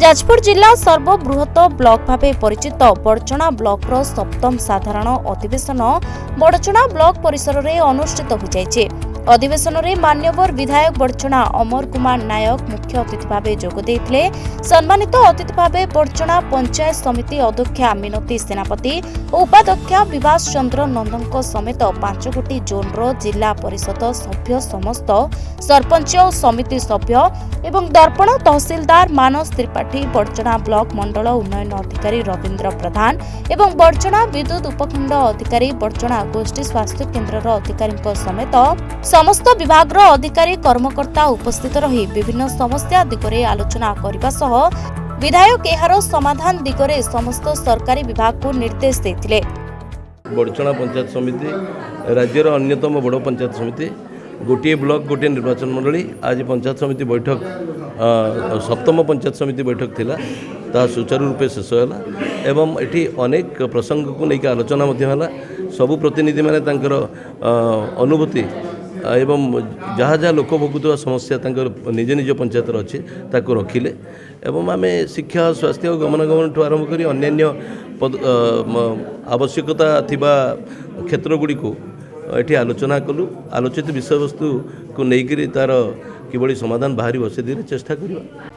जाजपुर जिला सर्वबृहत ब्लॉक भावे परिचित बड़चना ब्लॉक सप्तम साधारण अधिवेशन बड़चना ब्लॉक परिसर में अनुष्ठित हो जाइछे। अधिवेशन में मान्यवर विधायक बड़चना अमर कुमार नायक मुख्य अतिथि भाव जोग देइथिले। सम्मानित अतिथि भाव बड़चना पंचायत समिति अध्यक्षा मिनती सेनापति और उपाध्यक्षा विभास चंद्र नंदन समेत 5 गोटी जोन जिला परिषद सभ्य समस्त सरपंच और समिति सभ्य एवं दर्पण तहसीलदार मानस त्रिपाठी बड़चना ब्लॉक मंडल उन्नयन अधिकारी रवींद्र प्रधान एवं बड़चना विद्युत उपखंड अधिकारी बड़चना गोष्ठी स्वास्थ्य केन्द्र अधिकारी समेत समस्त विभाग अधिकारी कर्मकर्ता उपस्थित रही विभिन्न समस्या दिगरे आलोचना करने सह विधायक एहार समाधान दिगरे समस्त सरकारी विभाग को निर्देश देथिले। बड़चना पंचायत समिति राज्यर अन्यतम बड़ पंचायत समिति गोटे ब्लॉक गोटे निर्वाचन मंडली आज पंचायत समिति बैठक सप्तम पंचायत समिति बैठक थिला ता सुचारू रूपे शेष होला एवं एठी अनेक प्रसंग को लेकर आलोचना सबु प्रतिनिधि माने तांकर अनुभूति एवं जहाँ जहाँ लोक भोगुवा समस्या निज निज पंचायत अच्छे ताको रखिले एवं आम शिक्षा स्वास्थ्य और गमनागमन ठूँ आरंभ कर अन्य आवश्यकता थिबा क्षेत्र गुड़ी को ये आलोचना कलु। आलोचित विषय वस्तु को लेकर तार किभली समाधान बाहर से चेष्टा करवा।